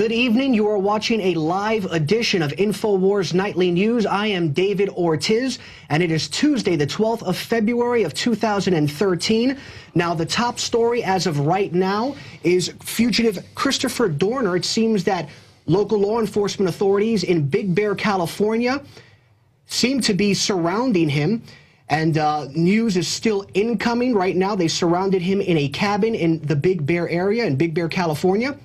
Good evening. You are watching a live edition of INFOWARS Nightly News. I am David Ortiz, and it is Tuesday, the 12th of February of 2013. Now, the top story as of right now is fugitive Christopher Dorner. It seems that local law enforcement authorities in Big Bear, California, seem to be surrounding him. And news is still incoming right now. They surrounded him in a cabin in the Big Bear area in Big Bear, California.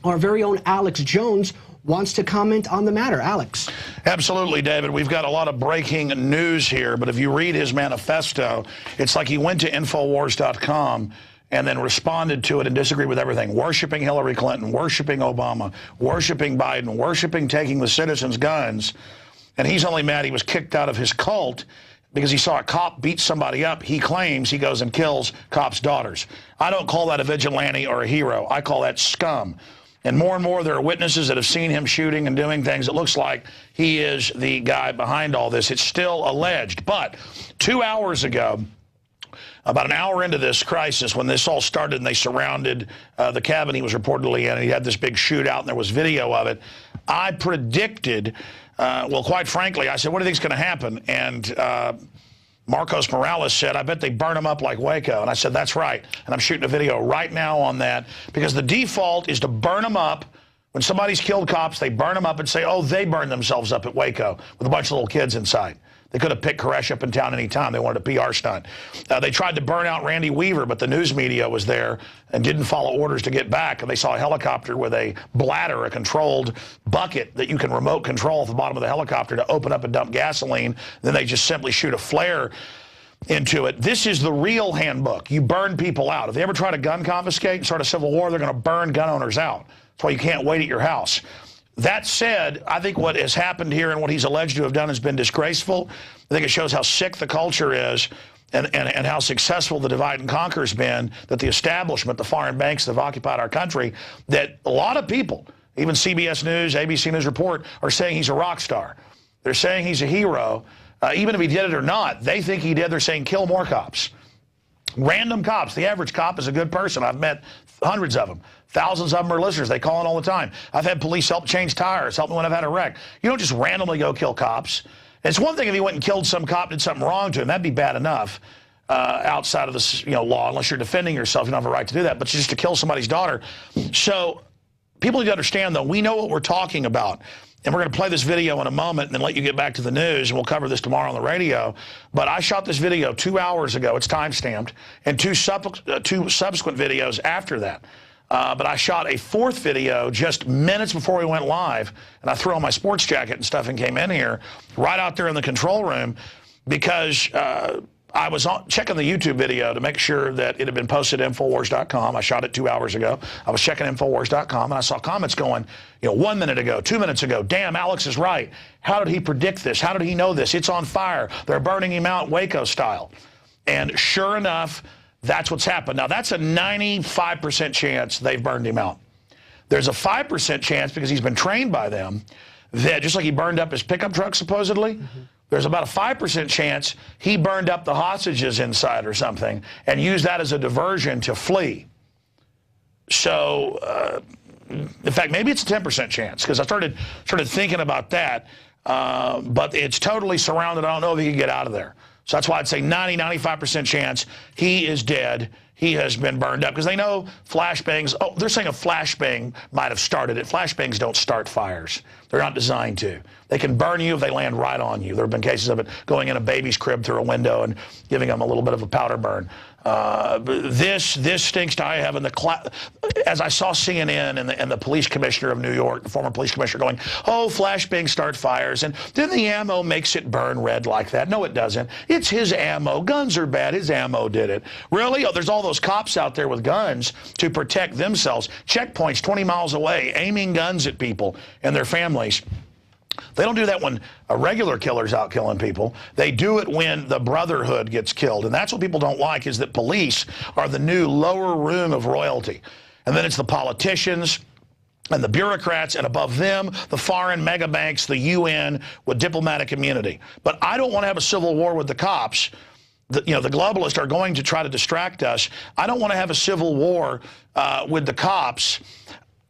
Our very own Alex Jones wants to comment on the matter. Alex. Absolutely, David. We've got a lot of breaking news here, but if you read his manifesto, it's like he went to INFOWARS.com and then responded to it and disagreed with everything. Worshipping Hillary Clinton, worshipping Obama, worshipping Biden, worshipping taking the citizens' guns. And he's only mad he was kicked out of his cult because he saw a cop beat somebody up. He claims he goes and kills cops' daughters. I don't call that a vigilante or a hero. I call that scum. And more there are witnesses that have seen him shooting and doing things. It looks like he is the guy behind all this. It's still alleged. But 2 hours ago, about an hour into this crisis, when this all started and they surrounded the cabin he was reportedly in, and he had this big shootout and there was video of it, I predicted, well, quite frankly, I said, what do you think is going to happen? And Marcos Morales said, I bet they burn them up like Waco. And I said, that's right. And I'm shooting a video right now on that because the default is to burn them up. When somebody's killed cops, they burn them up and say, oh, they burned themselves up at Waco with a bunch of little kids inside. They could have picked Koresh up in town any time. They wanted a PR stunt. They tried to burn out Randy Weaver, but the news media was there and didn't follow orders to get back. And they saw a helicopter with a bladder, a controlled bucket that you can remote control at the bottom of the helicopter to open up and dump gasoline. Then they just simply shoot a flare into it. This is the real handbook. You burn people out. If they ever try to gun confiscate and start a civil war, they're going to burn gun owners out. That's why you can't wait at your house. That said, I think what has happened here and what he's alleged to have done has been disgraceful. I think it shows how sick the culture is and how successful the divide and conquer has been, that the establishment, the foreign banks that have occupied our country, that a lot of people, even CBS News, ABC News Report, are saying he's a rock star. They're saying he's a hero. Even if he did it or not, they think he did. They're saying kill more cops. Random cops. The average cop is a good person. I've met hundreds of them. Thousands of them are listeners. They call in all the time. I've had police help change tires, help me when I've had a wreck. You don't just randomly go kill cops. It's one thing if he went and killed some cop, did something wrong to him. That'd be bad enough outside of this, law, unless you're defending yourself. You don't have a right to do that. But just to kill somebody's daughter. So people need to understand, though, we know what we're talking about. And we're going to play this video in a moment and then let you get back to the news, and we'll cover this tomorrow on the radio. But I shot this video 2 hours ago. It's time-stamped, and two subsequent videos after that. But I shot a fourth video just minutes before we went live, and I threw on my sports jacket and stuff and came in here right out there in the control room because I was checking the YouTube video to make sure that it had been posted at INFOWARS.com. I shot it 2 hours ago. I was checking INFOWARS.com, and I saw comments going, 1 minute ago, 2 minutes ago, damn, Alex is right. How did he predict this? How did he know this? It's on fire. They're burning him out Waco style. And sure enough, that's what's happened. Now, that's a 95% chance they've burned him out. There's a 5% chance, because he's been trained by them, that just like he burned up his pickup truck, supposedly, there's about a 5% chance he burned up the hostages inside or something and used that as a diversion to flee. So, in fact, maybe it's a 10% chance, because I started thinking about that, but it's totally surrounded. I don't know if he can get out of there. So that's why I'd say 95% chance he is dead. He has been burned up, because they know flashbangs. Oh, they're saying a flashbang might have started it. Flashbangs don't start fires. They're not designed to. They can burn you if they land right on you. There have been cases of it going in a baby's crib through a window and giving them a little bit of a powder burn. This stinks to high heaven. As I saw CNN and the police commissioner of New York, the former police commissioner, going, oh, flashbangs start fires, and then the ammo makes it burn red like that. No, it doesn't. It's his ammo. Guns are bad. His ammo did it. Really? Oh, there's all those cops out there with guns to protect themselves. Checkpoints 20 miles away, aiming guns at people and their families. They don't do that when a regular killer's out killing people. They do it when the brotherhood gets killed. And that's what people don't like, is that police are the new lower room of royalty. And then it's the politicians and the bureaucrats, and above them, the foreign mega banks, the UN with diplomatic immunity. But I don't want to have a civil war with the cops. The globalists are going to try to distract us. I don't want to have a civil war with the cops.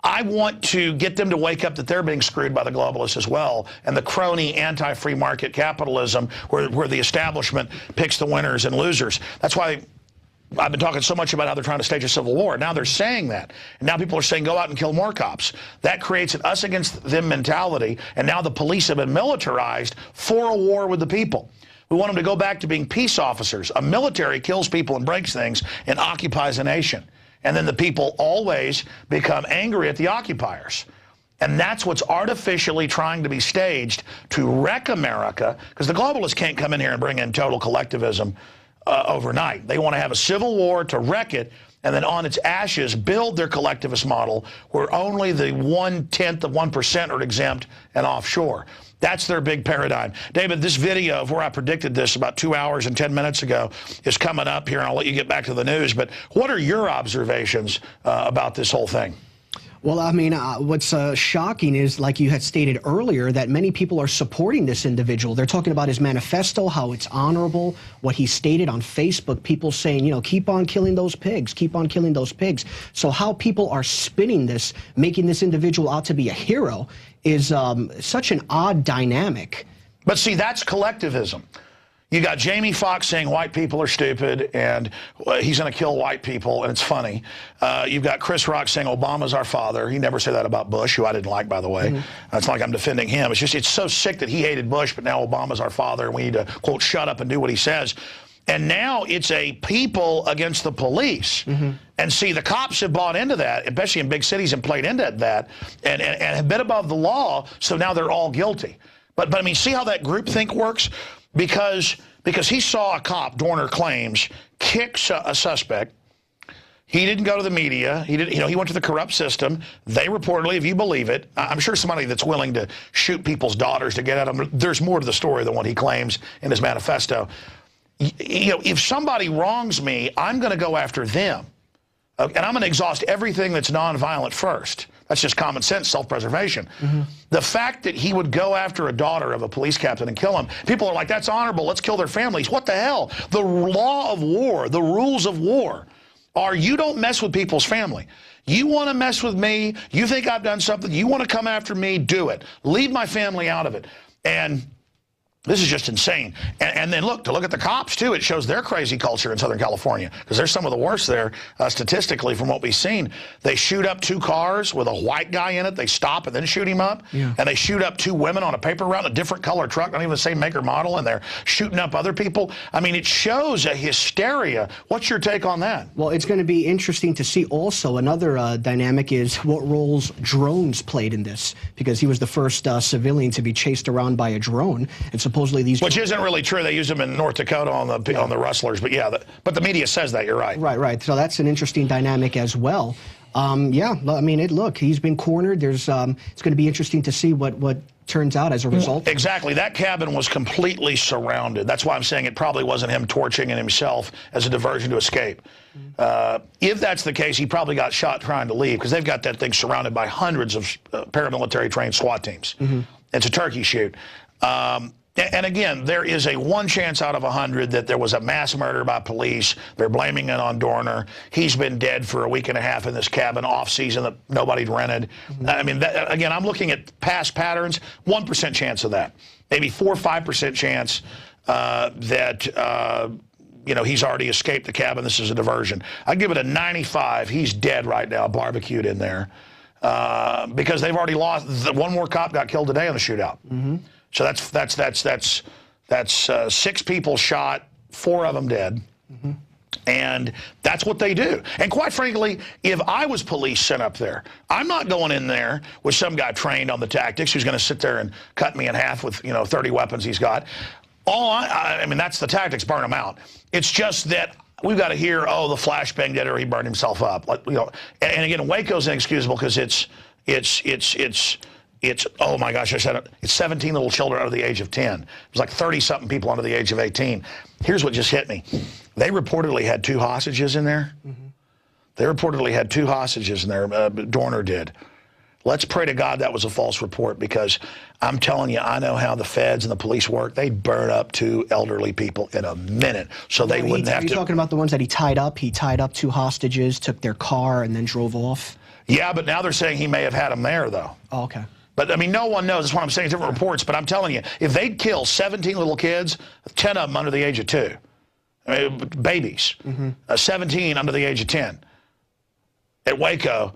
I want to get them to wake up that they're being screwed by the globalists as well, and the crony anti-free market capitalism where the establishment picks the winners and losers. That's why I've been talking so much about how they're trying to stage a civil war. Now they're saying that. And now people are saying, go out and kill more cops. That creates an us against them mentality, and now the police have been militarized for a war with the people. We want them to go back to being peace officers. A military kills people and breaks things and occupies a nation. And then the people always become angry at the occupiers. And that's what's artificially trying to be staged to wreck America, because the globalists can't come in here and bring in total collectivism overnight. They want to have a civil war to wreck it, and then on its ashes build their collectivist model where only the 1/10 of 1% are exempt and offshore. That's their big paradigm. David, this video of where I predicted this about 2 hours and 10 minutes ago is coming up here, and I'll let you get back to the news. But what are your observations about this whole thing? Well, I mean, what's shocking is, like you had stated earlier, that many people are supporting this individual. They're talking about his manifesto, how it's honorable, what he stated on Facebook, people saying, you know, keep on killing those pigs, keep on killing those pigs. So how people are spinning this, making this individual out to be a hero, is such an odd dynamic. But see, that's collectivism. You got Jamie Foxx saying white people are stupid and he's going to kill white people, and it's funny. You've got Chris Rock saying Obama's our father. He never said that about Bush, who I didn't like, by the way. It's not like I'm defending him. It's just, it's so sick that he hated Bush, but now Obama's our father, and we need to, quote, shut up and do what he says. And now it's a people against the police. And see, the cops have bought into that, especially in big cities, and played into that and have been above the law, so now they're all guilty. But I mean, see how that groupthink works? Because he saw a cop, Dorner claims, kick a suspect. He didn't go to the media. He didn't, you know, he went to the corrupt system. They reportedly, if you believe it, I'm sure somebody that's willing to shoot people's daughters to get at them. There's more to the story than what he claims in his manifesto. You know, if somebody wrongs me, I'm going to go after them. And I'm going to exhaust everything that's nonviolent first. That's just common sense, self-preservation. The fact that he would go after a daughter of a police captain and kill him, people are like, that's honorable, let's kill their families. What the hell? The law of war, the rules of war are you don't mess with people's family. You want to mess with me, you think I've done something, you want to come after me, do it. Leave my family out of it. And this is just insane. And then look at the cops, too. It shows their crazy culture in Southern California, because there's some of the worst there, statistically, from what we've seen. They shoot up 2 cars with a white guy in it. They stop and then shoot him up. And they shoot up 2 women on a paper route in a different color truck, not even the same make or model, and they're shooting up other people. I mean, it shows a hysteria. What's your take on that? Well, it's going to be interesting to see also. Another dynamic is what roles drones played in this, because he was the first civilian to be chased around by a drone. And supposedly these, which isn't really true. They use them in North Dakota on the rustlers, but yeah, but the media says that. You're right. Right. So that's an interesting dynamic as well. Yeah, I mean, look, he's been cornered. There's it's going to be interesting to see what turns out as a result. Exactly. That cabin was completely surrounded. That's why I'm saying it probably wasn't him torching it himself as a diversion to escape. If that's the case, he probably got shot trying to leave, because they've got that thing surrounded by hundreds of paramilitary trained SWAT teams. It's a turkey shoot. And again, there is a 1 chance out of 100 that there was a mass murder by police. They're blaming it on Dorner. He's been dead for a week and a half in this cabin off season that nobody'd rented. I mean, again, I'm looking at past patterns. 1% chance of that. Maybe 4 or 5% chance that you know, he's already escaped the cabin. This is a diversion. I'd give it a 95. He's dead right now, barbecued in there, because they've already lost. 1 more cop got killed today in the shootout. So that's 6 people shot, 4 of them dead. And that's what they do. And quite frankly, if I was police sent up there, I'm not going in there with some guy trained on the tactics who's going to sit there and cut me in half with, you know, 30 weapons he's got. I mean, that's the tactics, burn them out. It's just that we've got to hear, oh, the flashbang did it, or he burned himself up. Like, you know, and again, Waco's inexcusable because it's, oh my gosh, I said it, it's 17 little children under the age of 10. It was like 30-something people under the age of 18. Here's what just hit me. They reportedly had 2 hostages in there. They reportedly had 2 hostages in there, Dorner did. Let's pray to God that was a false report, because I'm telling you, I know how the feds and the police work. They'd burn up 2 elderly people in a minute, so they wouldn't have to. Are you talking about the ones that he tied up? He tied up 2 hostages, took their car, and then drove off? Yeah, but now they're saying he may have had them there, though. Oh, okay. But, I mean, no one knows. That's what I'm saying. Different reports. But I'm telling you, if they'd kill 17 little kids, 10 of them under the age of 2, I mean, babies, 17 under the age of 10 at Waco,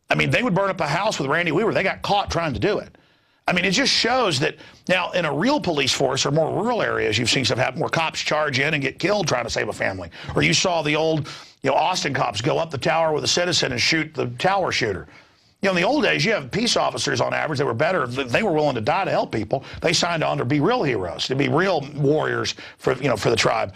I mean, they would burn up a house with Randy Weaver. They got caught trying to do it. I mean, it just shows that now in a real police force or more rural areas, you've seen stuff happen where cops charge in and get killed trying to save a family. Or you saw the old, Austin cops go up the tower with a citizen and shoot the tower shooter. In the old days, you have peace officers on average that were better. They were willing to die to help people. They signed on to be real heroes, to be real warriors for the tribe.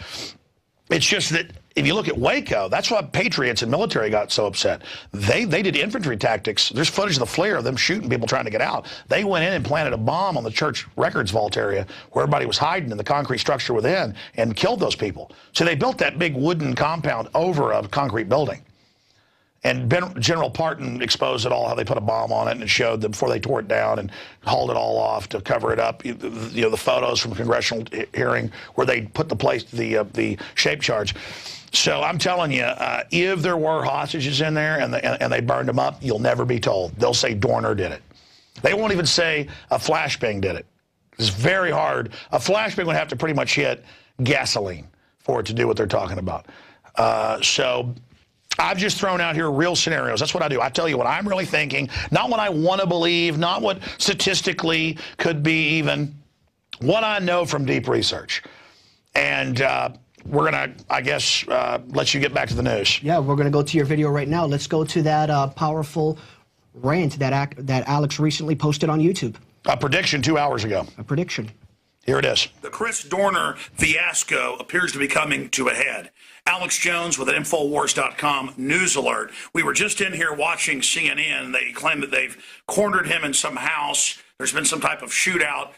It's just that if you look at Waco, that's why patriots and military got so upset. They did infantry tactics. There's footage of the flare of them shooting people trying to get out. They went in and planted a bomb on the church records vault area where everybody was hiding in the concrete structure within and killed those people. So they built that big wooden compound over a concrete building. And General Parton exposed it all, how they put a bomb on it, and it showed them before they tore it down and hauled it all off to cover it up. The photos from a congressional hearing where they put the shape charge. So I'm telling you, if there were hostages in there and they burned them up, you'll never be told. They'll say Dorner did it. They won't even say a flashbang did it. It's very hard. A flashbang would have to pretty much hit gasoline for it to do what they're talking about. So I've just thrown out here real scenarios. That's what I do. I tell you what I'm really thinking, not what I want to believe, not what statistically could be even, what I know from deep research. And we're going to, I guess, let you get back to the news. Yeah, we're going to go to your video right now. Let's go to that powerful rant that Alex recently posted on YouTube. A prediction 2 hours ago. A prediction. Here it is. The Chris Dorner fiasco appears to be coming to a head. Alex Jones with an INFOWARS.com news alert. We were just in here watching CNN. They claim that they've cornered him in some house. There's been some type of shootout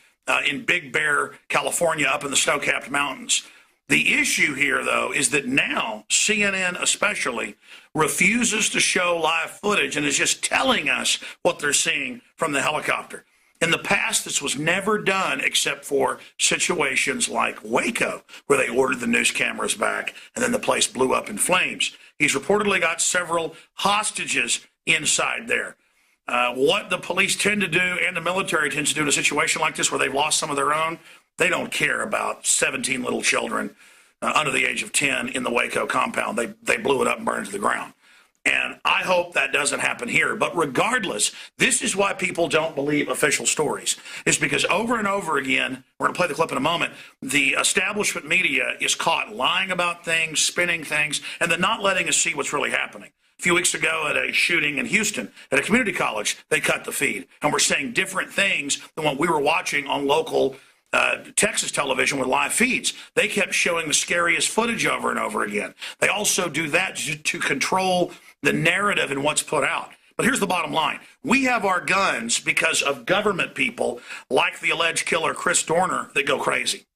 in Big Bear, California, up in the snow-capped mountains. The issue here, though, is that now CNN especially refuses to show live footage and is just telling us what they're seeing from the helicopter. In the past, this was never done except for situations like Waco, where they ordered the news cameras back and then the place blew up in flames. He's reportedly got several hostages inside there. What the police tend to do and the military tends to do in a situation like this where they've lost some of their own, they don't care about 17 little children under the age of 10 in the Waco compound. They blew it up and burned it to the ground. And I hope that doesn't happen here. But regardless, this is why people don't believe official stories. It's because over and over again, we're going to play the clip in a moment, the establishment media is caught lying about things, spinning things, and then not letting us see what's really happening. A few weeks ago at a shooting in Houston at a community college, they cut the feed. And we're saying different things than what we were watching on local Texas television with live feeds. They kept showing the scariest footage over and over again. They also do that to control the narrative and what's put out. But here's the bottom line. We have our guns because of government people like the alleged killer Chris Dorner that go crazy.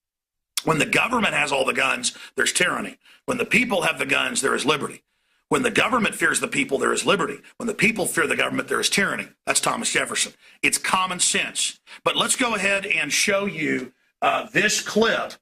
When the government has all the guns, there's tyranny. When the people have the guns, there is liberty. When the government fears the people, there is liberty. When the people fear the government, there is tyranny. That's Thomas Jefferson. It's common sense. But let's go ahead and show you this clip.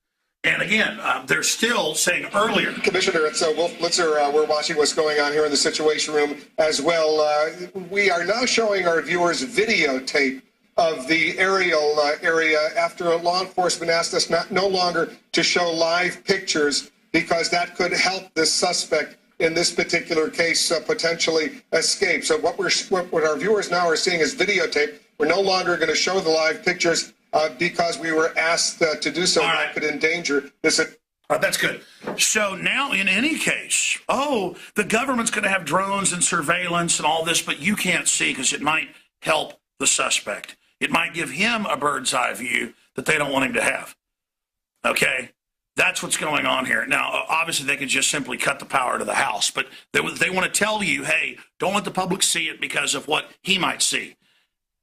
And again, they're still saying earlier. Commissioner, it's Wolf Blitzer. We're watching what's going on here in the Situation Room as well. We are now showing our viewers videotape of the aerial area after law enforcement asked us no longer to show live pictures because that could help this suspect in this particular case potentially escape. So what our viewers now are seeing is videotape. We're no longer going to show the live pictures because we were asked to do so. That could endanger this. That's good. So now, in any case, the government's going to have drones and surveillance and all this, but you can't see because it might help the suspect. It might give him a bird's eye view that they don't want him to have. Okay? That's what's going on here. Now, obviously, they could just simply cut the power to the house, but they want to tell you, hey, don't let the public see it because of what he might see.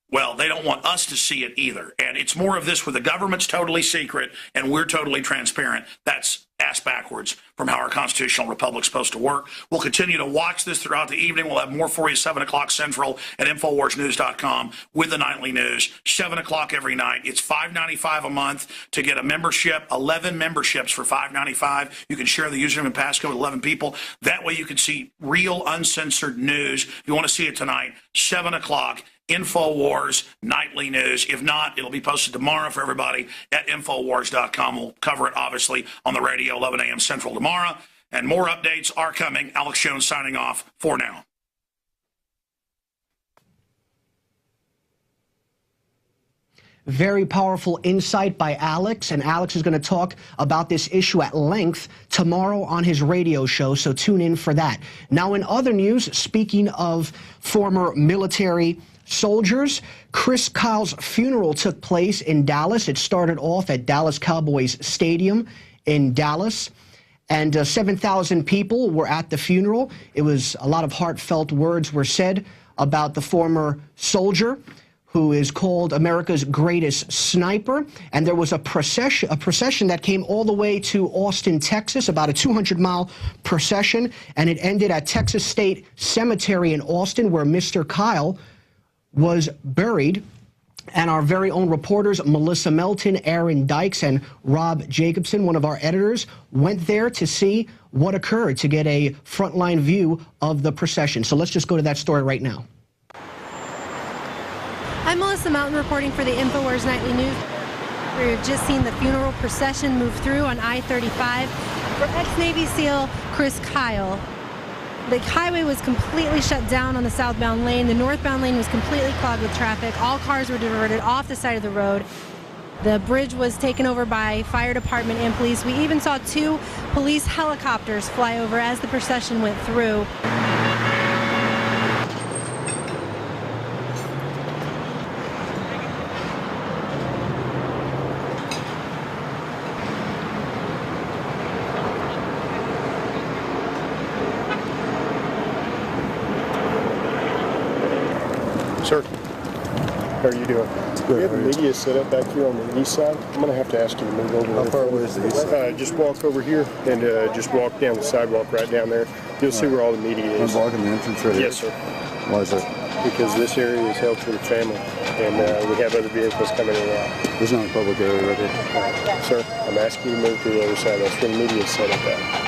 Well, they don't want us to see it either. And it's more of this where the government's totally secret and we're totally transparent. That's ass backwards from how our constitutional republic's supposed to work. We'll continue to watch this throughout the evening. We'll have more for you 7 o'clock Central at InfoWarsNews.com with the nightly news. 7 o'clock every night. It's $5.95 a month to get a membership, 11 memberships for $5.95. You can share the username and passcode with 11 people. That way you can see real uncensored news. If you want to see it tonight, 7 o'clock. InfoWars Nightly News. If not, it'll be posted tomorrow for everybody at InfoWars.com. We'll cover it, obviously, on the radio, 11 a.m. Central tomorrow. And more updates are coming. Alex Jones signing off for now. Very powerful insight by Alex, and Alex is going to talk about this issue at length tomorrow on his radio show, so tune in for that. Now, in other news, speaking of former military soldiers, Chris Kyle's funeral took place in Dallas. It started off at Dallas Cowboys Stadium in Dallas, and 7,000 people were at the funeral. It was a lot of heartfelt words were said about the former soldier, who is called America's greatest sniper. And there was a procession that came all the way to Austin, Texas, about a 200-mile procession, and it ended at Texas State Cemetery in Austin, where Mr. Kyle was buried. And our very own reporters, Melissa Melton, Aaron Dykes, and Rob Jacobson, one of our editors, went there to see what occurred, to get a frontline view of the procession. So let's just go to that story right now. I'm Melissa Mountain reporting for the InfoWars Nightly News. We've just seen the funeral procession move through on I-35 for ex-Navy SEAL Chris Kyle. The highway was completely shut down on the southbound lane. The northbound lane was completely clogged with traffic. All cars were diverted off the side of the road. The bridge was taken over by fire department and police. We even saw 2 police helicopters fly over as the procession went through. Sir, how are you doing? We have the media set up back here on the east side. I'm going to have to ask you to move over. How far away is the east side? Just walk over here and just walk down the sidewalk right down there. You'll see where all the media is. I'm blocking the entrance right here? Yes, sir. Why is that? Because this area is held for the family, and we have other vehicles coming in and out. There's not a public area right here. Sir, I'm asking you to move to the other side. That's where the media is set up at.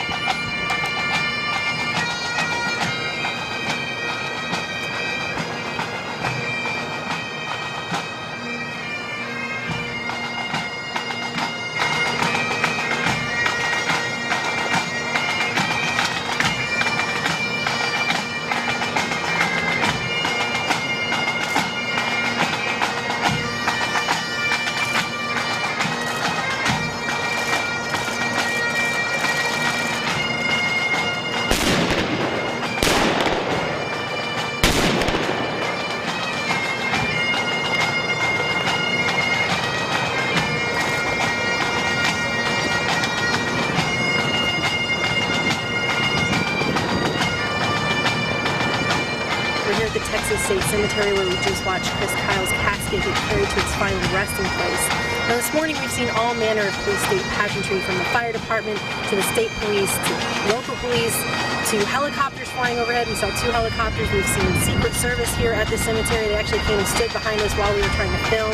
The Texas State Cemetery, where we just watched Chris Kyle's casket get carried to its final resting place. Now this morning we've seen all manner of police state pageantry, from the fire department to the state police to local police to helicopters flying overhead. We saw 2 helicopters. We've seen Secret Service here at the cemetery. They actually came and stood behind us while we were trying to film.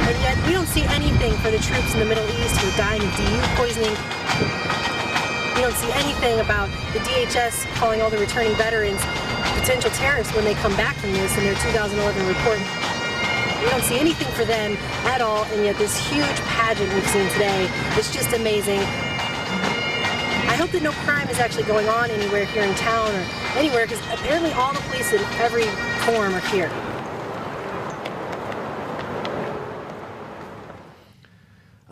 And yet we don't see anything for the troops in the Middle East who are dying of DU poisoning. We don't see anything about the DHS calling all the returning veterans potential terrorists when they come back from this in their 2011 report. We don't see anything for them at all, and yet this huge pageant we've seen today is just amazing. I hope that no crime is actually going on anywhere here in town or anywhere, because apparently all the police in every form are here.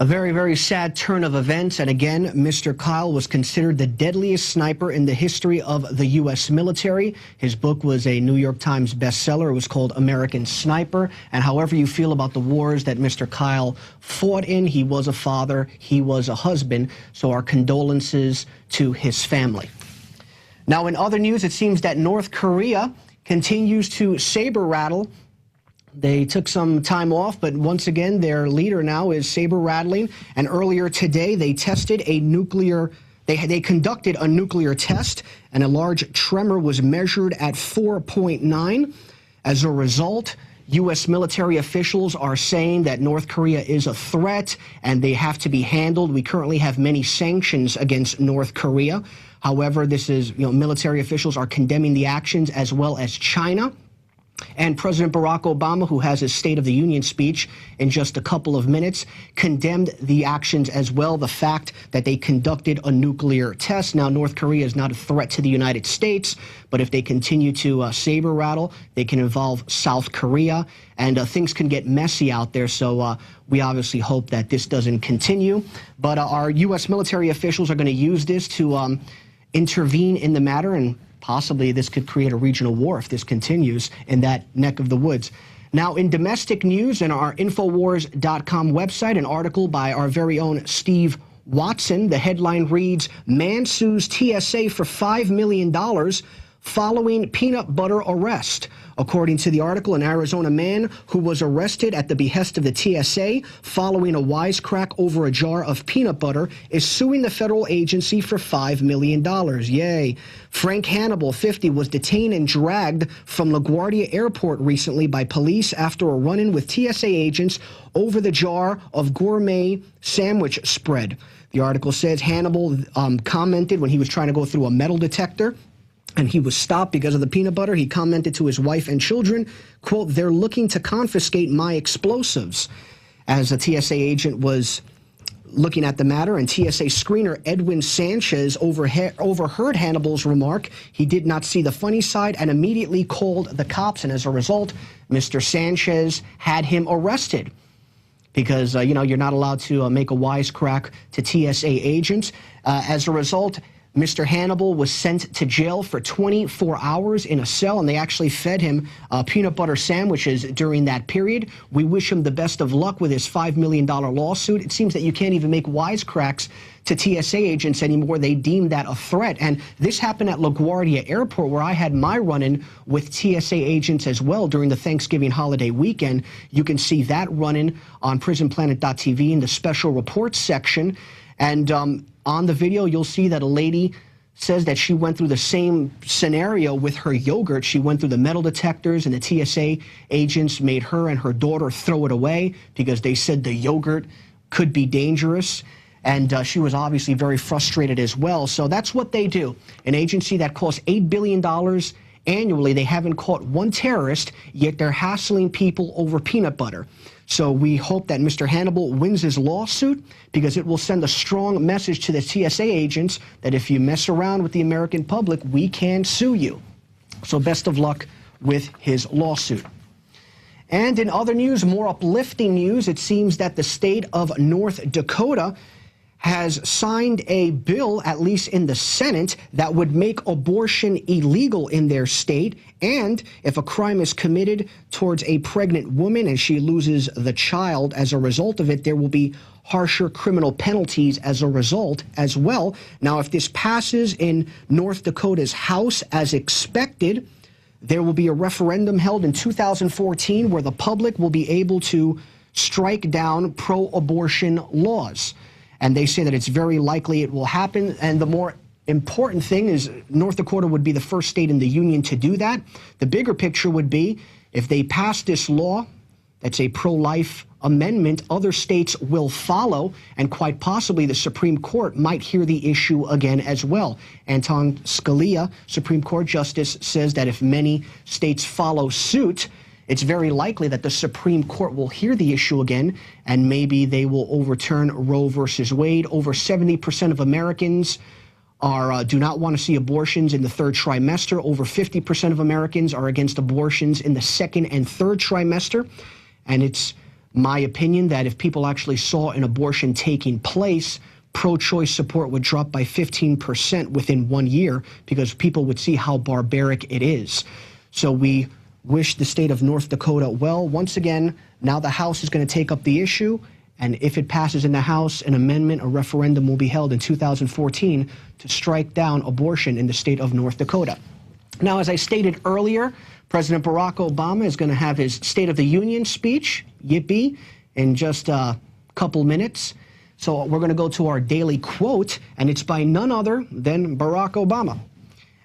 A very, very sad turn of events, and again, Mr. Kyle was considered the deadliest sniper in the history of the U.S. military. His book was a New York Times bestseller. It was called American Sniper, and however you feel about the wars that Mr. Kyle fought in, he was a father, he was a husband, so our condolences to his family. Now, in other news, it seems that North Korea continues to saber rattle They took some time off, but once again, their leader now is saber-rattling. And earlier today, they tested a nuclear, they conducted a nuclear test, and a large tremor was measured at 4.9. As a result, U.S. military officials are saying that North Korea is a threat and they have to be handled. We currently have many sanctions against North Korea. However, this is, military officials are condemning the actions, as well as China. And President Barack Obama, who has his State of the Union speech in just a couple of minutes, condemned the actions as well, the fact that they conducted a nuclear test. Now, North Korea is not a threat to the United States, but if they continue to saber rattle, they can involve South Korea, and things can get messy out there. So we obviously hope that this doesn't continue. But our U.S. military officials are going to use this to intervene in the matter, and possibly this could create a regional war if this continues in that neck of the woods. Now, in domestic news, in our INFOWARS.com website, an article by our very own Steve Watson. The headline reads, "Man sues TSA for $5 million following peanut butter arrest." According to the article, an Arizona man who was arrested at the behest of the TSA following a wisecrack over a jar of peanut butter is suing the federal agency for $5 million. Yay. Frank Hannibal, 50, was detained and dragged from LaGuardia Airport recently by police after a run-in with TSA agents over the jar of gourmet sandwich spread. The article says Hannibal commented when he was trying to go through a metal detector, and he was stopped because of the peanut butter. He commented to his wife and children, quote, "They're looking to confiscate my explosives." As a TSA agent was looking at the matter, and TSA screener Edwin Sanchez overheard Hannibal's remark. He did not see the funny side and immediately called the cops, and as a result, Mr. Sanchez had him arrested because, you're not allowed to make a wisecrack to TSA agents. As a result, Mr. Hannibal was sent to jail for 24 hours in a cell, and they actually fed him peanut butter sandwiches during that period. We wish him the best of luck with his $5 million lawsuit. It seems that you can't even make wisecracks to TSA agents anymore. They deem that a threat. And this happened at LaGuardia Airport, where I had my run-in with TSA agents as well during the Thanksgiving holiday weekend. You can see that run-in on PrisonPlanet.tv in the special reports section. And on the video, you'll see that a lady says that she went through the same scenario with her yogurt. She went through the metal detectors, and the TSA agents made her and her daughter throw it away because they said the yogurt could be dangerous. And she was obviously very frustrated as well. So that's what they do. An agency that costs $8 billion annually, they haven't caught one terrorist, yet they're hassling people over peanut butter. So we hope that Mr. Hannibal wins his lawsuit, because it will send a strong message to the TSA agents that if you mess around with the American public, we can sue you. So best of luck with his lawsuit. And in other news, more uplifting news, it seems that the state of North Dakota has signed a bill, at least in the Senate, that would make abortion illegal in their state. And if a crime is committed towards a pregnant woman and she loses the child as a result of it, there will be harsher criminal penalties as a result as well. Now, if this passes in North Dakota's House as expected, there will be a referendum held in 2014 where the public will be able to strike down pro-abortion laws. And they say that it's very likely it will happen. And the more important thing is North Dakota would be the first state in the union to do that. The bigger picture would be if they pass this law, that's a pro-life amendment, other states will follow, and quite possibly the Supreme Court might hear the issue again as well. Anton Scalia, Supreme Court Justice, says that if many states follow suit, it's very likely that the Supreme Court will hear the issue again, and maybe they will overturn Roe versus Wade. Over 70% of Americans do not want to see abortions in the third trimester. Over 50% of Americans are against abortions in the second and third trimester. And it's my opinion that if people actually saw an abortion taking place, pro-choice support would drop by 15% within 1 year, because people would see how barbaric it is. So we wish the state of North Dakota well. Once again, now the House is going to take up the issue, and if it passes in the House, an amendment, a referendum will be held in 2014 to strike down abortion in the state of North Dakota. Now, as I stated earlier, President Barack Obama is going to have his State of the Union speech, yippee, in just a couple minutes. So we're going to go to our daily quote, and it's by none other than Barack Obama.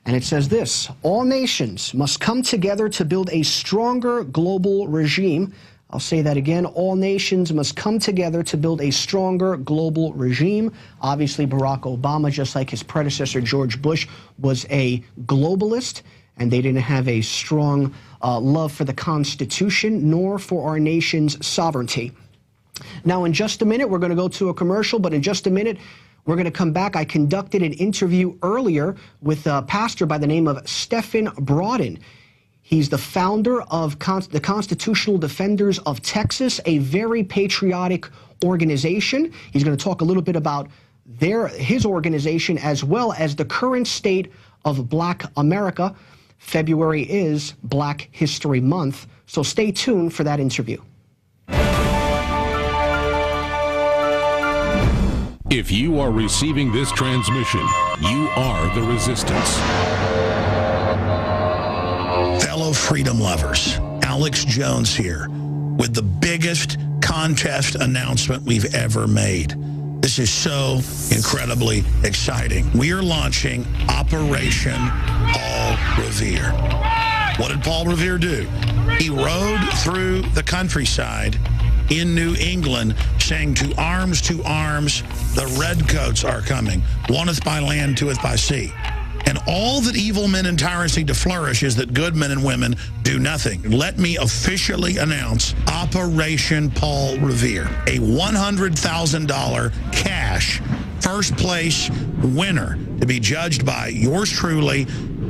And it says this: all nations must come together to build a stronger global regime. I'll say that again. All nations must come together to build a stronger global regime. Obviously, Barack Obama, just like his predecessor George Bush, was a globalist, and they didn't have a strong love for the Constitution nor for our nation's sovereignty. Now, in just a minute, we're going to go to a commercial, but in just a minute, we're going to come back. I conducted an interview earlier with a pastor by the name of Stephen Broaden. He's the founder of the Constitutional Defenders of Texas, a very patriotic organization. He's going to talk a little bit about his organization as well as the current state of Black America. February is Black History Month, so stay tuned for that interview. If you are receiving this transmission, you are the resistance. Fellow freedom lovers, Alex Jones here with the biggest contest announcement we've ever made. This is so incredibly exciting. We are launching Operation Paul Revere. What did Paul Revere do? He rode through the countryside in New England saying, to arms, the redcoats are coming. Oneth by land, twoeth by sea. And all that evil men and tyrants need to flourish is that good men and women do nothing. Let me officially announce Operation Paul Revere, a $100,000 cash first place winner to be judged by yours truly,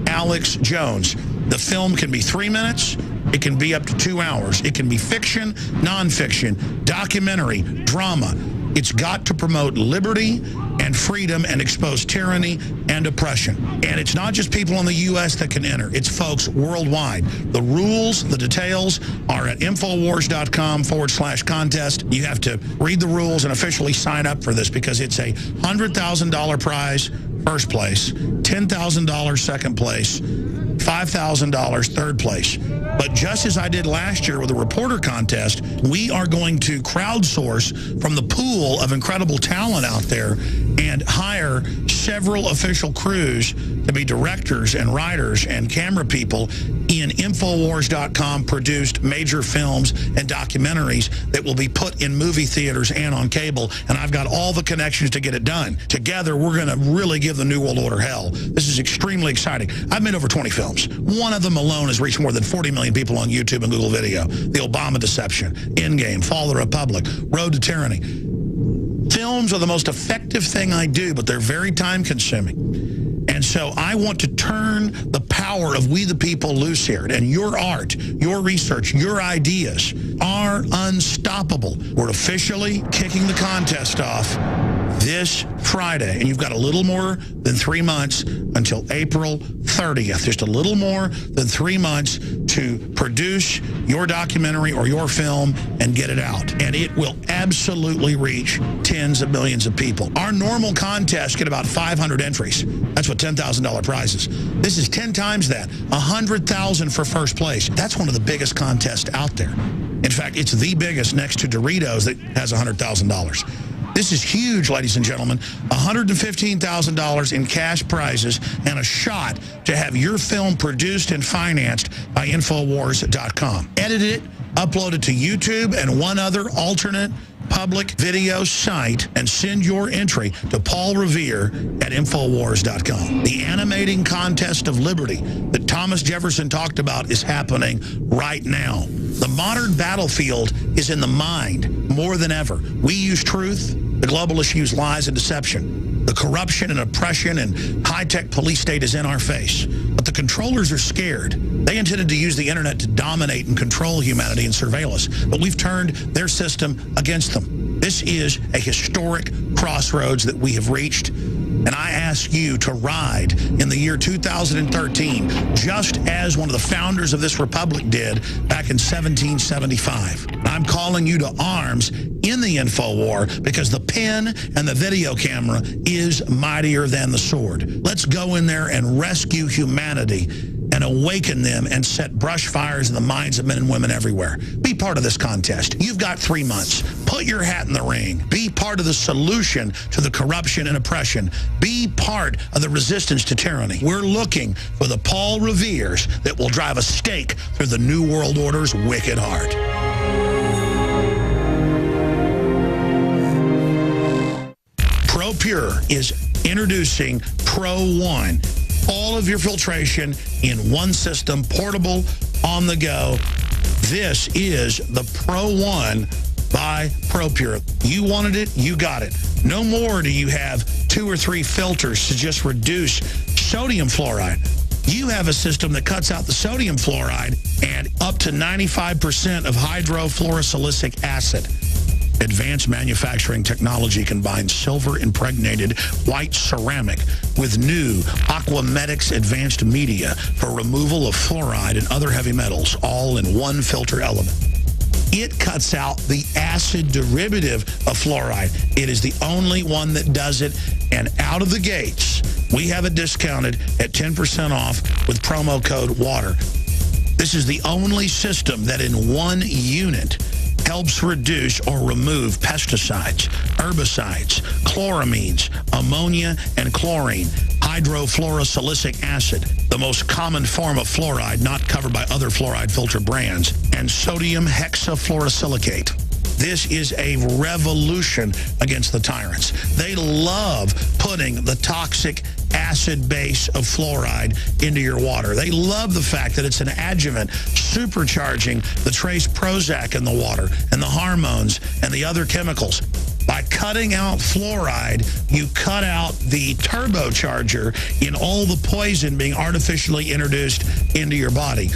Alex Jones. The film can be 3 minutes. It can be up to 2 hours. It can be fiction, nonfiction, documentary, drama. It's got to promote liberty and freedom and expose tyranny and oppression. And it's not just people in the U.S. that can enter. It's folks worldwide. The rules, the details are at INFOWARS.com/contest. You have to read the rules and officially sign up for this because it's a $100,000 prize, first place, $10,000 second place, $5,000 third place. But just as I did last year with the reporter contest, we are going to crowdsource from the pool of incredible talent out there and hire several official crews to be directors and writers and camera people in INFOWARS.com produced major films and documentaries that will be put in movie theaters and on cable. And I've got all the connections to get it done. Together, we're going to really give the New World Order hell. This is extremely exciting. I've made over 20 films. One of them alone has reached more than 40 million people on YouTube and Google Video. The Obama Deception, Endgame, Fall of the Republic, Road to Tyranny. Films are the most effective thing I do, but they're very time-consuming. And so I want to turn the power of we the people loose here. And your art, your research, your ideas are unstoppable. We're officially kicking the contest off this Friday. And you've got a little more than 3 months until April 30th. Just a little more than 3 months to produce your documentary or your film and get it out. And it will absolutely reach tens of millions of people. Our normal contests get about 500 entries. That's what $10,000 prizes. This is 10 times that. 100,000 for first place. That's one of the biggest contests out there. In fact, it's the biggest next to Doritos that has $100,000. This is huge, ladies and gentlemen. $115,000 in cash prizes and a shot to have your film produced and financed by INFOWARS.com. Edit it, upload it to YouTube and one other alternate public video site, and send your entry to Paul Revere at INFOWARS.com. The animating contest of liberty that Thomas Jefferson talked about is happening right now. The modern battlefield is in the mind more than ever. We use truth. The globalists use lies and deception. The corruption and oppression and high-tech police state is in our face. But the controllers are scared. They intended to use the internet to dominate and control humanity and surveil us. But we've turned their system against them. This is a historic crossroads that we have reached. And I ask you to ride in the year 2013, just as one of the founders of this republic did back in 1775. I'm calling you to arms in the InfoWar because the pen and the video camera is mightier than the sword. Let's go in there and rescue humanity and awaken them and set brush fires in the minds of men and women everywhere. Be part of this contest. You've got 3 months. Put your hat in the ring. Be part of the solution to the corruption and oppression. Be part of the resistance to tyranny. We're looking for the Paul Reveres that will drive a stake through the New World Order's wicked heart. ProPure is introducing Pro One. All of your filtration in one system, portable, on the go. This is the Pro One by ProPure. You wanted it, you got it. No more do you have 2 or 3 filters to just reduce sodium fluoride. You have a system that cuts out the sodium fluoride and up to 95% of hydrofluorosilicic acid. Advanced manufacturing technology combines silver-impregnated white ceramic with new Aquamedics advanced media for removal of fluoride and other heavy metals, all in one filter element. It cuts out the acid derivative of fluoride. It is the only one that does it, and out of the gates, we have it discounted at 10% off with promo code WATER. This is the only system that in one unit helps reduce or remove pesticides, herbicides, chloramines, ammonia, and chlorine, hydrofluorosilicic acid, the most common form of fluoride not covered by other fluoride filter brands, and sodium hexafluorosilicate. This is a revolution against the tyrants. They love putting the toxic acid base of fluoride into your water. They love the fact that it's an adjuvant supercharging the trace Prozac in the water and the hormones and the other chemicals. By cutting out fluoride, you cut out the turbocharger in all the poison being artificially introduced into your body.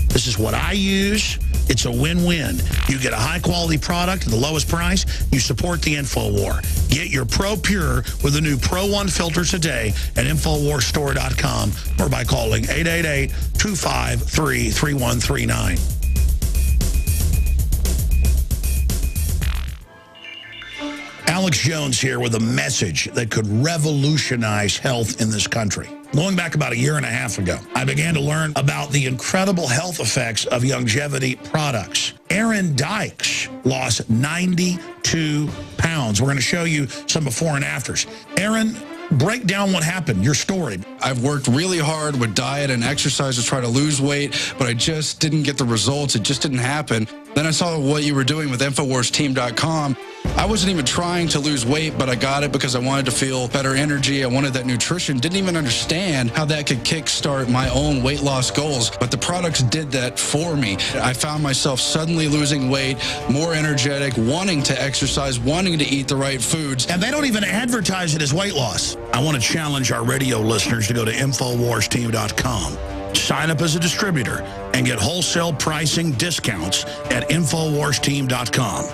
This is what I use. It's a win-win. You get a high-quality product at the lowest price. You support the InfoWar. Get your ProPure with the new Pro One filters today at InfoWarsStore.com or by calling 888-253-3139. Alex Jones here with a message that could revolutionize health in this country. Going back about 1.5 years ago, I began to learn about the incredible health effects of longevity products. Aaron Dykes lost 92 pounds. We're going to show you some before and afters. Aaron, break down what happened, your story. I've worked really hard with diet and exercise to try to lose weight, but I just didn't get the results. It just didn't happen. Then I saw what you were doing with InfoWarsTeam.com. I wasn't even trying to lose weight, but I got it because I wanted to feel better energy. I wanted that nutrition. Didn't even understand how that could kickstart my own weight loss goals, but the products did that for me. I found myself suddenly losing weight, more energetic, wanting to exercise, wanting to eat the right foods. And they don't even advertise it as weight loss. I want to challenge our radio listeners to go to InfoWarsTeam.com. Sign up as a distributor and get wholesale pricing discounts at InfoWarsTeam.com.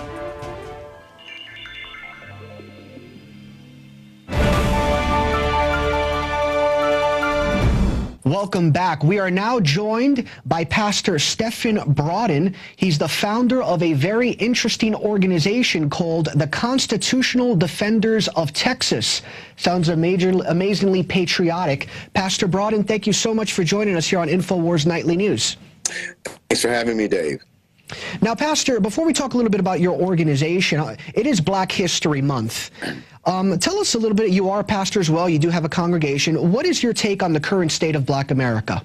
Welcome back. We are now joined by Pastor Stephen Brodin. He's the founder of a very interesting organization called the Constitutional Defenders of Texas. Sounds amazingly patriotic. Pastor Brodin, thank you so much for joining us here on InfoWars Nightly News. Thanks for having me, Dave. Now, Pastor, before we talk a little bit about your organization, it is Black History Month. Tell us a little bit. You are a pastor as well. You do have a congregation. What is your take on the current state of Black America?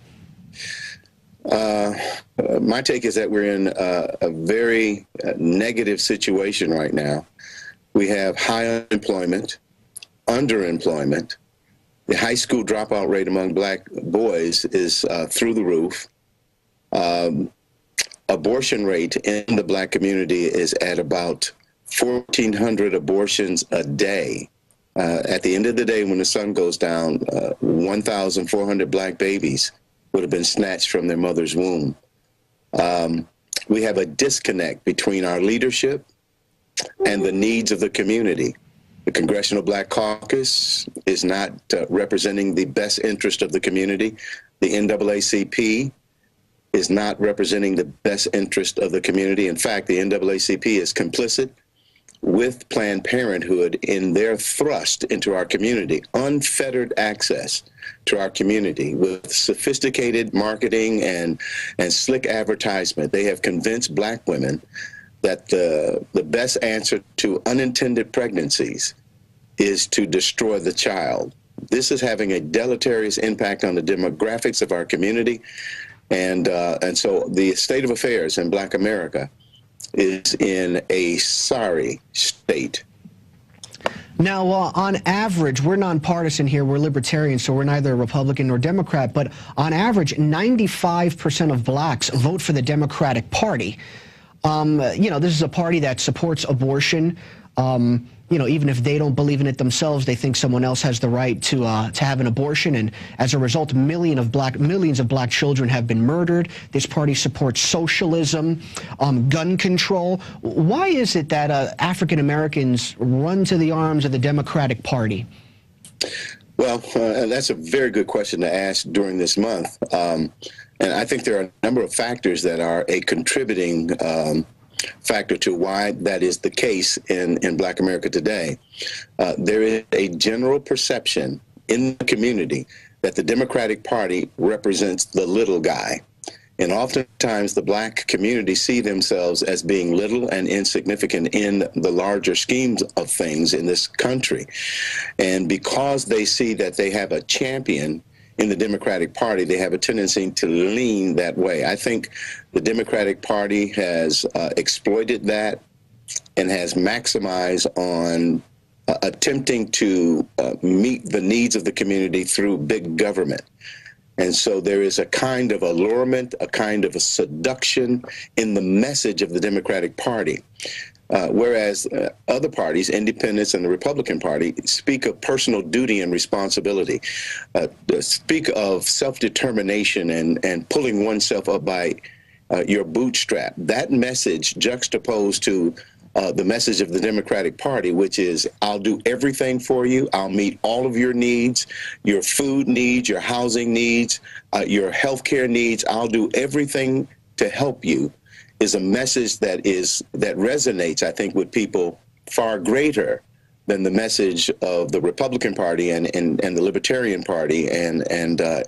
My take is that we're in a very negative situation right now. We have high unemployment, underemployment. The high school dropout rate among Black boys is through the roof. Abortion rate in the Black community is at about 1,400 abortions a day. At the end of the day, when the sun goes down, 1,400 Black babies would have been snatched from their mother's womb. We have a disconnect between our leadership and the needs of the community. The Congressional Black Caucus is not representing the best interest of the community. The NAACP is not representing the best interest of the community. In fact, the NAACP is complicit with Planned Parenthood in their thrust into our community, unfettered access to our community with sophisticated marketing and slick advertisement. They have convinced black women that the best answer to unintended pregnancies is to destroy the child. This is having a deleterious impact on the demographics of our community. And so the state of affairs in Black America is in a sorry state. Now, on average, we're nonpartisan here. We're libertarians, so we're neither Republican nor Democrat. But on average, 95% of blacks vote for the Democratic Party. You know, this is a party that supports abortion. You know, even if they don't believe in it themselves, they think someone else has the right to have an abortion. And as a result, millions of black children have been murdered. This party supports socialism, gun control. Why is it that African Americans run to the arms of the Democratic Party? Well, that's a very good question to ask during this month. And I think there are a number of factors that are a contributing factor to why that is the case in Black America today. There is a general perception in the community that the Democratic Party represents the little guy. And oftentimes the black community see themselves as being little and insignificant in the larger schemes of things in this country. And because they see that they have a champion in the Democratic Party, they have a tendency to lean that way. I think the Democratic Party has exploited that and has maximized on attempting to meet the needs of the community through big government. And so there is a kind of allurement, a kind of a seduction in the message of the Democratic Party. Whereas other parties, independents and the Republican Party, speak of personal duty and responsibility, speak of self-determination and pulling oneself up by your bootstrap. That message juxtaposed to the message of the Democratic Party, which is, I'll do everything for you. I'll meet all of your needs, your food needs, your housing needs, your health care needs. I'll do everything to help you, is a message that resonates, I think, with people far greater than the message of the Republican Party and the Libertarian Party and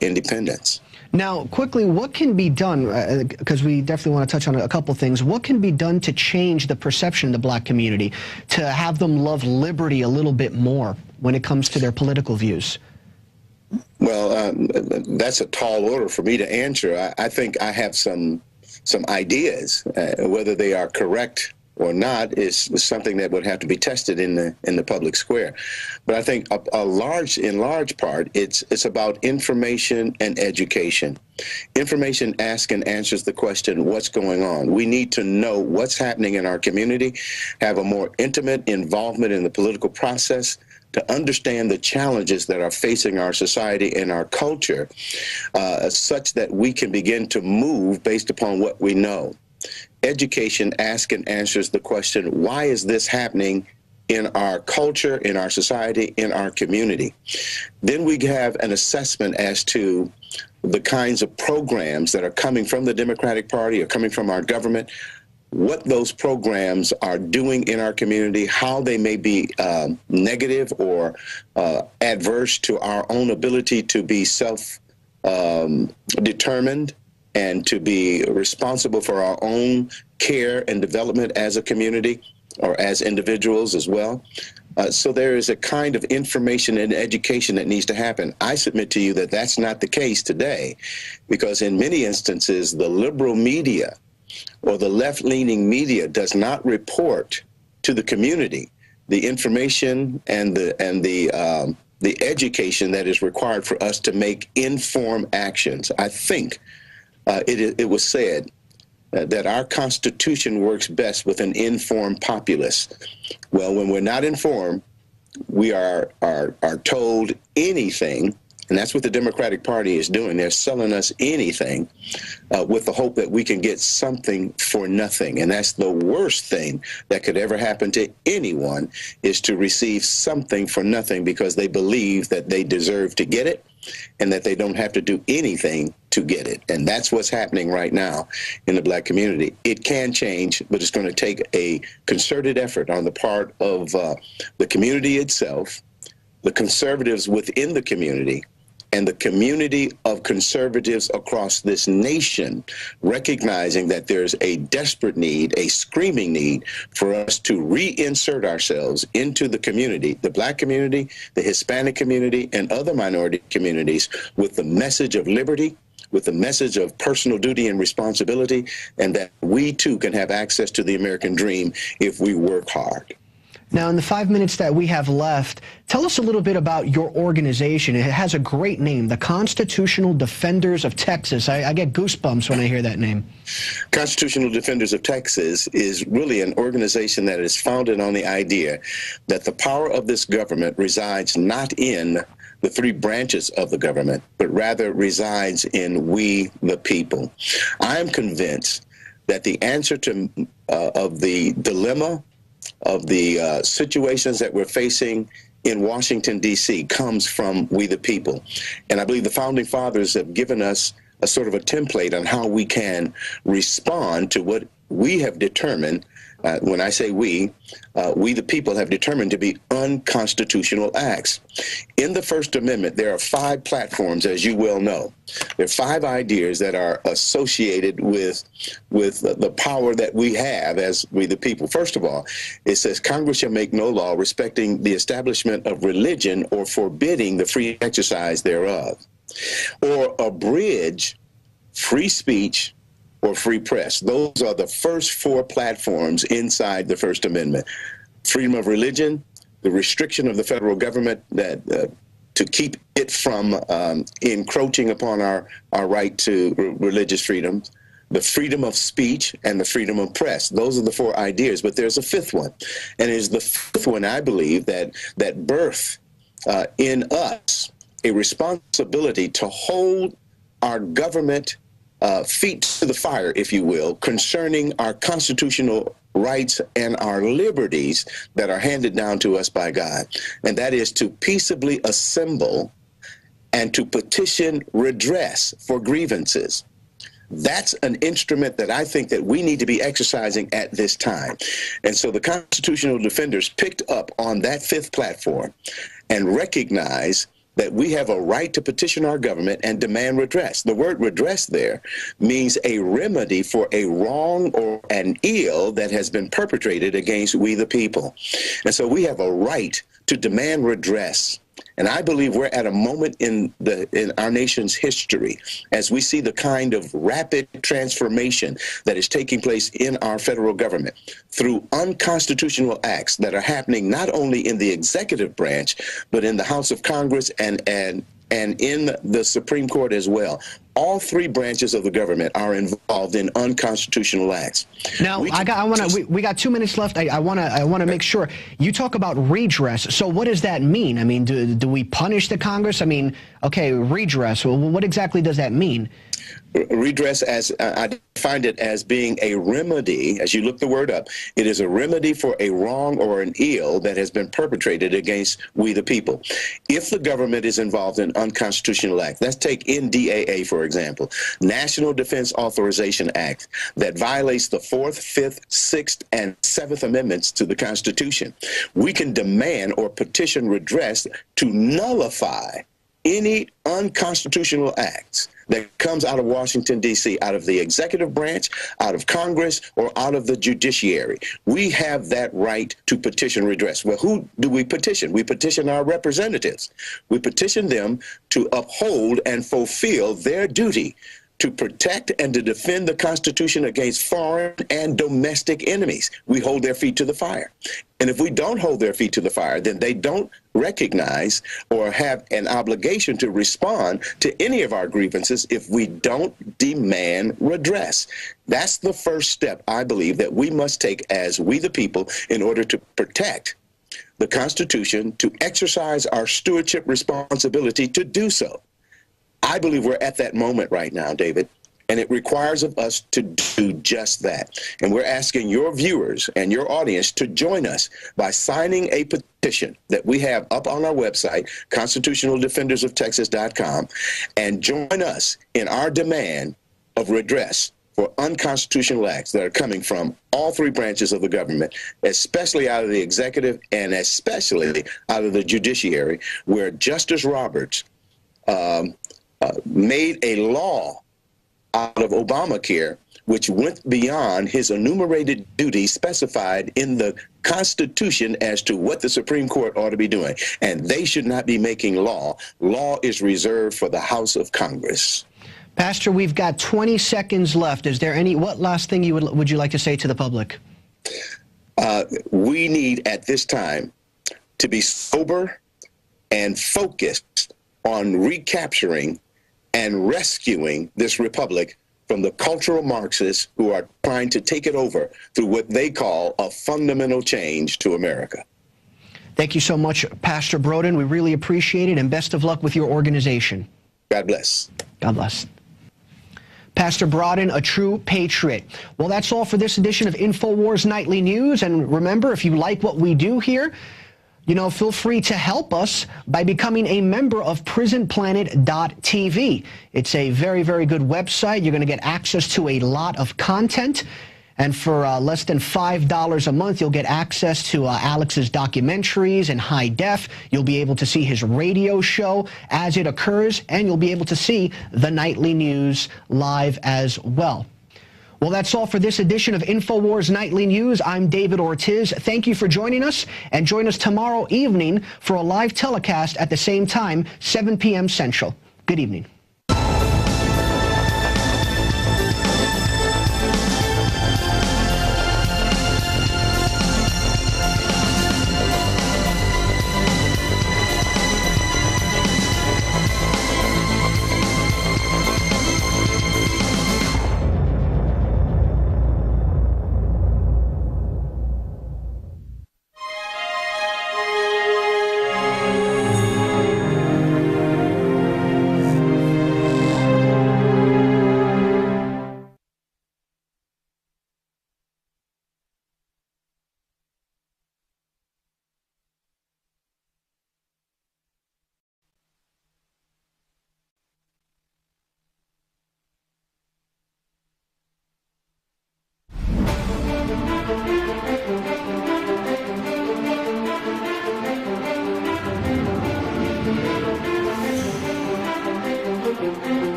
independents. Now, quickly, what can be done, because we definitely want to touch on a couple things, what can be done to change the perception in the black community, to have them love liberty a little bit more when it comes to their political views? Well, that's a tall order for me to answer. I think I have some ideas. Whether they are correct or not is something that would have to be tested in the public square. But I think in large part, it's about information and education. Information asks and answers the question, what's going on? We need to know what's happening in our community, have a more intimate involvement in the political process, to understand the challenges that are facing our society and our culture, such that we can begin to move based upon what we know. Education asks and answers the question, why is this happening in our culture, in our society, in our community? Then we have an assessment as to the kinds of programs that are coming from the Democratic Party or coming from our government, what those programs are doing in our community, how they may be negative or adverse to our own ability to be self-determined and to be responsible for our own care and development as a community or as individuals as well. So there is a kind of information and education that needs to happen. I submit to you that that's not the case today, because in many instances, the liberal media or the left-leaning media does not report to the community the information and the education that is required for us to make informed actions. I think it was said that our Constitution works best with an informed populace. Well, when we're not informed, we are told anything, and that's what the Democratic Party is doing. They're selling us anything with the hope that we can get something for nothing. And that's the worst thing that could ever happen to anyone, is to receive something for nothing because they believe that they deserve to get it and that they don't have to do anything to get it. And that's what's happening right now in the black community. It can change, but it's going to take a concerted effort on the part of the community itself, the conservatives within the community, and the community of conservatives across this nation, recognizing that there's a desperate need, a screaming need for us to reinsert ourselves into the community, the black community, the Hispanic community, and other minority communities, with the message of liberty, with the message of personal duty and responsibility, and that we too can have access to the American dream if we work hard. Now, in the 5 minutes that we have left, tell us a little bit about your organization. It has a great name, the Constitutional Defenders of Texas. I get goosebumps when I hear that name. Constitutional Defenders of Texas is really an organization that is founded on the idea that the power of this government resides not in the three branches of the government, but rather resides in we, the people. I am convinced that the answer to of the dilemma of the situations that we're facing in Washington, D.C. comes from we the people. And I believe the Founding Fathers have given us a sort of a template on how we can respond to what we have determined, when I say we the people have determined to be unconstitutional acts. In the First Amendment, there are 5 platforms, as you well know. There are 5 ideas that are associated with the power that we have as we the people. First of all, it says Congress shall make no law respecting the establishment of religion or forbidding the free exercise thereof, or abridge free speech or free press. Those are the first 4 platforms inside the First Amendment. Freedom of religion, the restriction of the federal government that to keep it from encroaching upon our right to religious freedoms, the freedom of speech, and the freedom of press. Those are the 4 ideas, but there's a 5th one. And it is the 5th one, I believe, that birth in us a responsibility to hold our government feet to the fire, if you will, concerning our constitutional rights and our liberties that are handed down to us by God. And that is to peaceably assemble and to petition redress for grievances. That's an instrument that I think that we need to be exercising at this time. And so the Constitutional Defenders picked up on that 5th platform and recognized that we have a right to petition our government and demand redress. The word redress there means a remedy for a wrong or an ill that has been perpetrated against we the people. And so we have a right to demand redress. And I believe we're at a moment in our nation's history as we see the kind of rapid transformation that is taking place in our federal government through unconstitutional acts that are happening not only in the executive branch, but in the House of Congress and in the Supreme Court as well. All 3 branches of the government are involved in unconstitutional acts. Now, we got 2 minutes left. I want to make sure you talk about redress. So, what does that mean? I mean, do we punish the Congress? I mean, okay, redress. Well, what exactly does that mean? Redress, as I find it, as being a remedy. As you look the word up, it is a remedy for a wrong or an ill that has been perpetrated against we the people. If the government is involved in unconstitutional act, let's take NDAA, for example, National Defense Authorization Act, that violates the 4th, 5th, 6th, and 7th Amendments to the Constitution. We can demand or petition redress to nullify any unconstitutional acts that comes out of Washington, D.C., out of the executive branch, out of Congress, or out of the judiciary. We have that right to petition redress. Well, who do we petition? We petition our representatives. We petition them to uphold and fulfill their duty to protect and to defend the Constitution against foreign and domestic enemies. We hold their feet to the fire. And if we don't hold their feet to the fire, then they don't recognize or have an obligation to respond to any of our grievances if we don't demand redress. That's the first step, I believe, that we must take as we the people in order to protect the Constitution, to exercise our stewardship responsibility to do so. I believe we're at that moment right now, David, And it requires of us to do just that. And we're asking your viewers and your audience to join us by signing a petition that we have up on our website, constitutionaldefendersoftexas.com, and join us in our demand of redress for unconstitutional acts that are coming from all three branches of the government, especially out of the executive and especially out of the judiciary, where Justice Roberts made a law out of Obamacare, which went beyond his enumerated duties specified in the Constitution as to what the Supreme Court ought to be doing. And they should not be making law. Law is reserved for the House of Congress. Pastor, we've got 20 seconds left. Is there what last thing would you like to say to the public? We need at this time to be sober and focused on recapturing and rescuing this republic from the cultural Marxists who are trying to take it over through what they call a fundamental change to America. Thank you so much, Pastor Broden. We really appreciate it, and best of luck with your organization. God bless. God bless. Pastor Broden, a true patriot. Well, that's all for this edition of InfoWars Nightly News. And remember, if you like what we do here, feel free to help us by becoming a member of PrisonPlanet.tv. It's a very, very good website. You're going to get access to a lot of content. And for less than $5 a month, you'll get access to Alex's documentaries in high def. You'll be able to see his radio show as it occurs, and you'll be able to see the nightly news live as well. Well, that's all for this edition of InfoWars Nightly News. I'm David Ortiz. Thank you for joining us, and join us tomorrow evening for a live telecast at the same time, 7 p.m. Central. Good evening.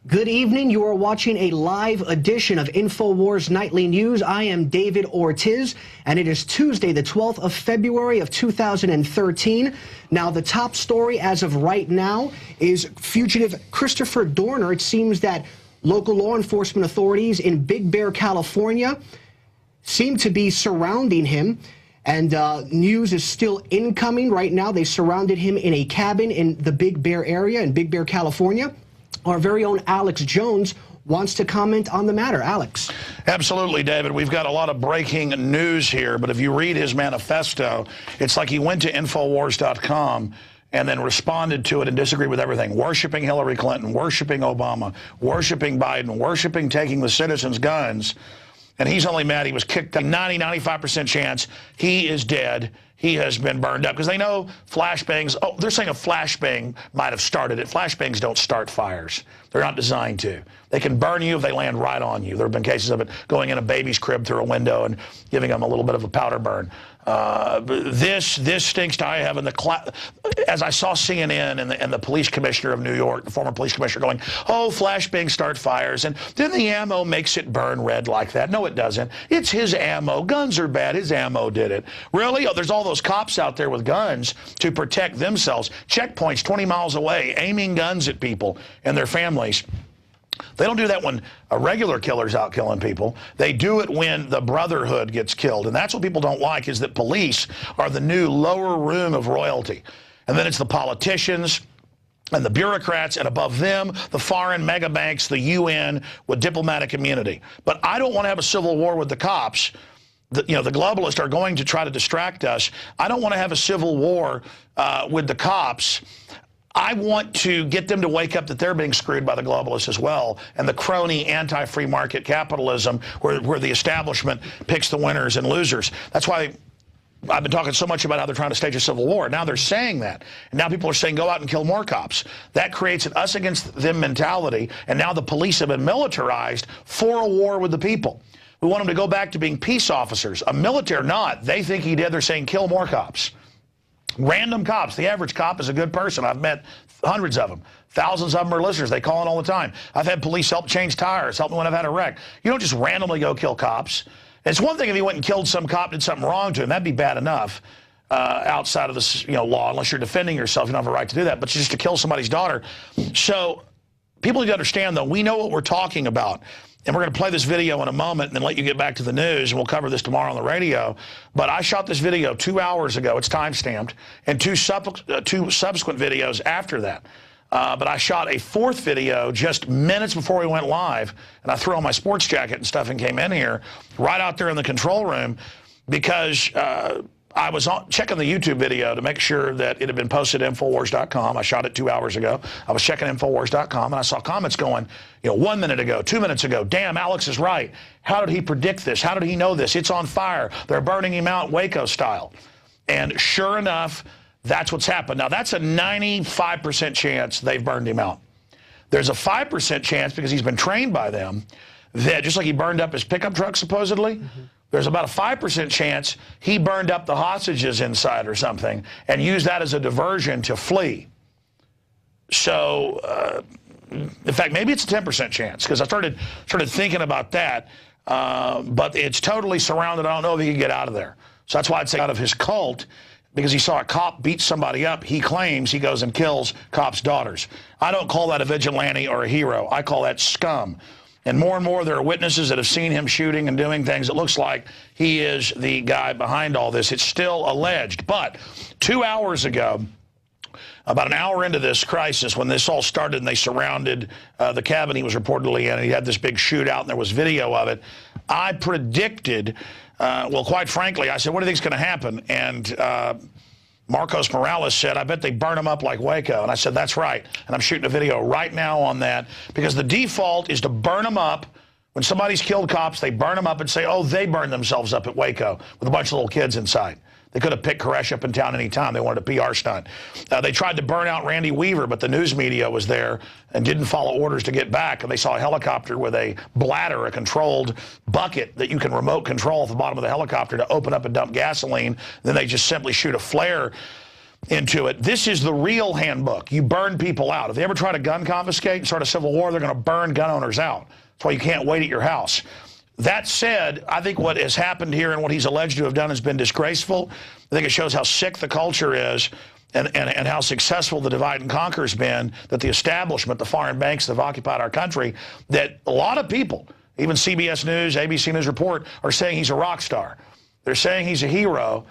Good evening. You are watching a live edition of InfoWars Nightly News. I am David Ortiz, and it is Tuesday, the 12th of February of 2013. Now, the top story as of right now is fugitive Christopher Dorner. It seems that local law enforcement authorities in Big Bear, California, seem to be surrounding him. And news is still incoming right now. They surrounded him in a cabin in the Big Bear area in Big Bear, California. Our very own Alex Jones wants to comment on the matter. Alex. Absolutely, David. We've got a lot of breaking news here, but if you read his manifesto, it's like he went to INFOWARS.com and then responded to it and disagreed with everything. Worshipping Hillary Clinton, worshipping Obama, worshipping Biden, worshipping taking the citizens' guns. And he's only mad he was kicked. 95% chance he is dead. He has been burned up because they know flashbangs. Oh, they're saying a flashbang might have started it. Flashbangs don't start fires. They're not designed to. They can burn you if they land right on you. There have been cases of it going in a baby's crib through a window and giving them a little bit of a powder burn. This stinks to high heaven. As I saw CNN and the police commissioner of New York, the former police commissioner, going, oh, flashbangs start fires, and then the ammo makes it burn red like that. No, it doesn't. It's his ammo. Guns are bad. His ammo did it. Really? Oh, there's all those cops out there with guns to protect themselves. Checkpoints 20 miles away, aiming guns at people and their families. They don't do that when a regular killer's out killing people. They do it when the brotherhood gets killed. And that's what people don't like, is that police are the new lower room of royalty. And then it's the politicians and the bureaucrats, and above them, the foreign mega banks, the UN with diplomatic immunity. But I don't want to have a civil war with the cops. The globalists are going to try to distract us. I don't want to have a civil war with the cops. I want to get them to wake up that they're being screwed by the globalists as well, and the crony anti-free market capitalism where the establishment picks the winners and losers. That's why I've been talking so much about how they're trying to stage a civil war. Now they're saying that. And now people are saying, go out and kill more cops. That creates an us against them mentality, and now the police have been militarized for a war with the people. We want them to go back to being peace officers. A military, not. They think he did. They're saying kill more cops. Random cops. The average cop is a good person. I've met hundreds of them. Thousands of them are listeners. They call in all the time. I've had police help change tires, help me when I've had a wreck. You don't just randomly go kill cops. It's one thing if he went and killed some cop, did something wrong to him. That'd be bad enough outside of this law, unless you're defending yourself. You don't have a right to do that. But just to kill somebody's daughter. So people need to understand, though, we know what we're talking about. And we're going to play this video in a moment and then let you get back to the news, and we'll cover this tomorrow on the radio. But I shot this video 2 hours ago. It's time-stamped, and two subsequent videos after that. But I shot a fourth video just minutes before we went live, and I threw on my sports jacket and stuff and came in here right out there in the control room because I was checking the YouTube video to make sure that it had been posted at INFOWARS.com. I shot it 2 hours ago. I was checking INFOWARS.com, and I saw comments going, 1 minute ago, 2 minutes ago, damn, Alex is right. How did he predict this? How did he know this? It's on fire. They're burning him out Waco style. And sure enough, that's what's happened. Now, that's a 95% chance they've burned him out. There's a 5% chance, because he's been trained by them, that just like he burned up his pickup truck, supposedly, there's about a 5% chance he burned up the hostages inside or something and used that as a diversion to flee. So, in fact, maybe it's a 10% chance, because I started thinking about that, but it's totally surrounded. I don't know if he can get out of there. So that's why I'd say out of his cult, because he saw a cop beat somebody up, he claims he goes and kills cops' daughters. I don't call that a vigilante or a hero. I call that scum. And more there are witnesses that have seen him shooting and doing things. It looks like he is the guy behind all this. It's still alleged. But 2 hours ago, about an hour into this crisis, when this all started and they surrounded the cabin he was reportedly in, and he had this big shootout and there was video of it, I predicted, well, quite frankly, I said, what do you think is going to happen? And Marcos Morales said, I bet they burn them up like Waco. And I said, that's right. And I'm shooting a video right now on that, because the default is to burn them up. When somebody's killed cops, they burn them up and say, oh, they burned themselves up at Waco with a bunch of little kids inside. They could have picked Koresh up in town any time. They wanted a PR stunt. They tried to burn out Randy Weaver, but the news media was there and didn't follow orders to get back. And they saw a helicopter with a bladder, a controlled bucket that you can remote control at the bottom of the helicopter to open up and dump gasoline. Then they just simply shoot a flare into it. This is the real handbook. You burn people out. If they ever try to gun confiscate and start a civil war, they're going to burn gun owners out. That's why you can't wait at your house. That said, I think what has happened here and what he's alleged to have done has been disgraceful. I think it shows how sick the culture is and how successful the divide and conquer has been, that the establishment, the foreign banks that have occupied our country, that a lot of people, even CBS News, ABC News Report, are saying he's a rock star. They're saying he's a hero,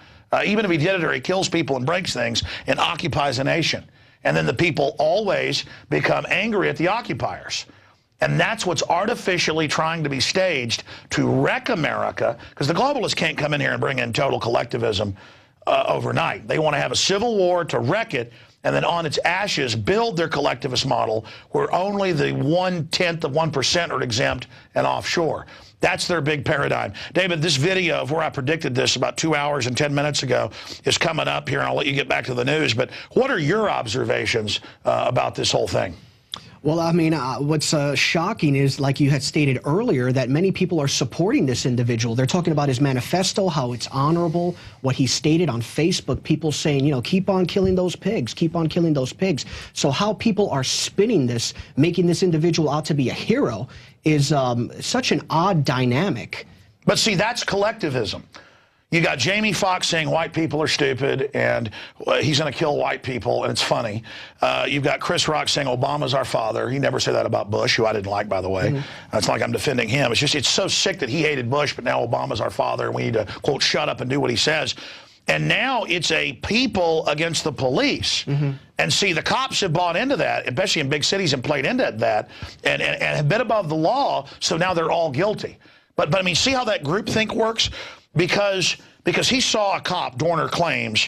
even if he did it or he kills people and breaks things and occupies a nation. And then the people always become angry at the occupiers. And that's what's artificially trying to be staged to wreck America, because the globalists can't come in here and bring in total collectivism overnight. They want to have a civil war to wreck it, and then on its ashes build their collectivist model where only the 1/10 of 1% are exempt and offshore. That's their big paradigm. David, this video of where I predicted this about 2 hours and 10 minutes ago is coming up here, and I'll let you get back to the news. But what are your observations about this whole thing? Well, I mean, what's shocking is, like you had stated earlier, that many people are supporting this individual. They're talking about his manifesto, how it's honorable, what he stated on Facebook, people saying, keep on killing those pigs, keep on killing those pigs. So how people are spinning this, making this individual out to be a hero, is such an odd dynamic. But see, that's collectivism. You got Jamie Foxx saying white people are stupid and he's going to kill white people, and it's funny. You've got Chris Rock saying Obama's our father. He never said that about Bush, who I didn't like, by the way. It's not like I'm defending him. It's just, it's so sick that he hated Bush, but now Obama's our father, and we need to, quote, shut up and do what he says. And now it's a people against the police. And see, the cops have bought into that, especially in big cities, and played into that and have been above the law, so now they're all guilty. But I mean, see how that groupthink works? Because he saw a cop, Dorner claims,